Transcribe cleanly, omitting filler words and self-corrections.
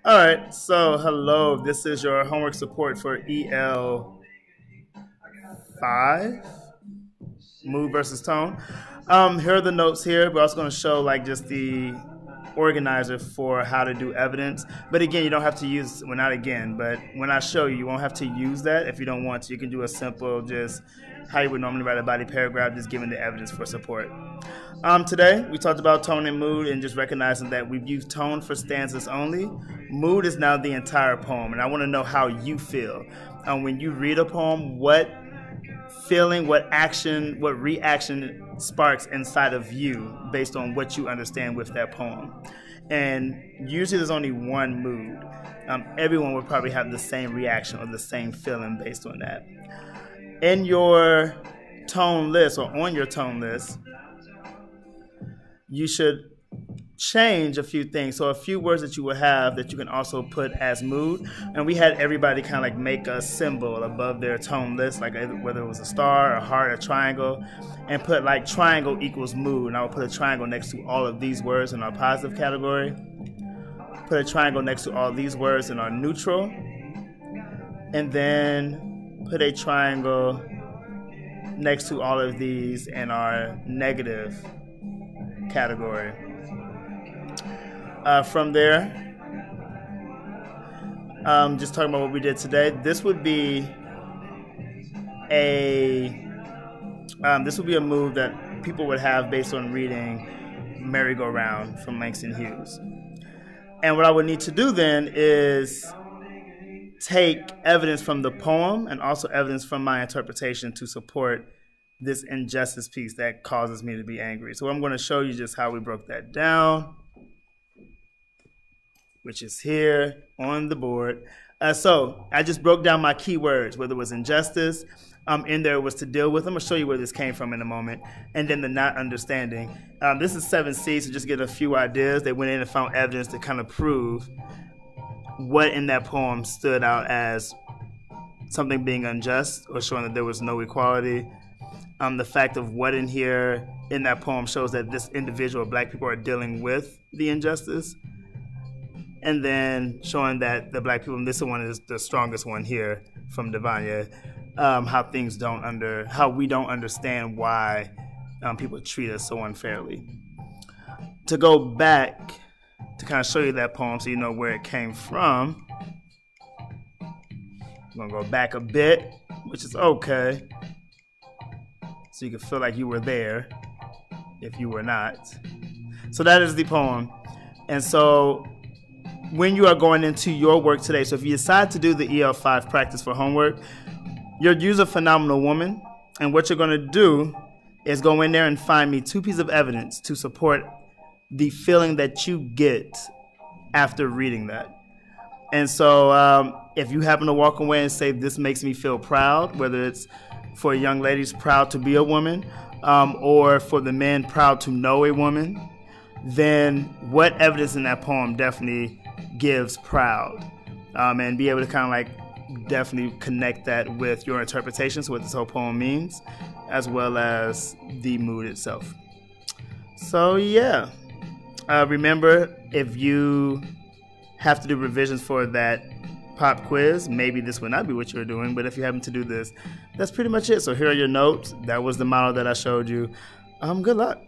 All right, so hello. This is your homework support for EL5, mood versus tone. Here are the notes here. We're also going to show like just the organizer for how to do evidence. But again, you don't have to use, well, not again, but when I show you, you won't have to use that if you don't want to. You can do a simple, just how you would normally write a body paragraph, just giving the evidence for support. Today, we talked about tone and mood and just recognizing that we've used tone for stanzas only. Mood is now the entire poem, and I want to know how you feel. When you read a poem, what feeling, what action, what reaction sparks inside of you based on what you understand with that poem. And usually there's only one mood. Everyone would probably have the same reaction or the same feeling based on that. In your tone list or on your tone list, you should change a few things. So a few words that you will have that you can also put as mood. And we had everybody kind of like make a symbol above their tone list, like whether it was a star, a heart, a triangle, and put like triangle equals mood. And I will put a triangle next to all of these words in our positive category. Put a triangle next to all these words in our neutral. And then put a triangle next to all of these in our negative category. From there, just talking about what we did today, this would be a move that people would have based on reading Merry-Go-Round from Langston Hughes. And what I would need to do then is take evidence from the poem and also evidence from my interpretation to support this injustice piece that causes me to be angry. So I'm going to show you just how we broke that down, which is here on the board. So I just broke down my keywords, whether it was injustice, in there was to deal with them. I'll show you where this came from in a moment. And then the not understanding. This is 7C, so just get a few ideas. They went in and found evidence to kind of prove what in that poem stood out as something being unjust or showing that there was no equality. The fact of what in here in that poem shows that this individual, black people, are dealing with the injustice. And then showing that the black people, and this one is the strongest one here from Devanya, how we don't understand why people treat us so unfairly. To go back to kind of show you that poem so you know where it came from, I'm gonna go back a bit, which is okay, so you can feel like you were there if you were not. So that is the poem. And so when you are going into your work today, so if you decide to do the EL5 practice for homework, you'll use a phenomenal woman, and what you're going to do is go in there and find me 2 pieces of evidence to support the feeling that you get after reading that. And so if you happen to walk away and say, this makes me feel proud, whether it's for young ladies proud to be a woman, or for the men proud to know a woman, then what evidence in that poem definitely gives proud, and be able to kind of like definitely connect that with your interpretation, so what this whole poem means, as well as the mood itself. So yeah, remember, if you have to do revisions for that pop quiz, maybe this would not be what you're doing, but if you happen to do this, that's pretty much it. So here are your notes. That was the model that I showed you. Good luck.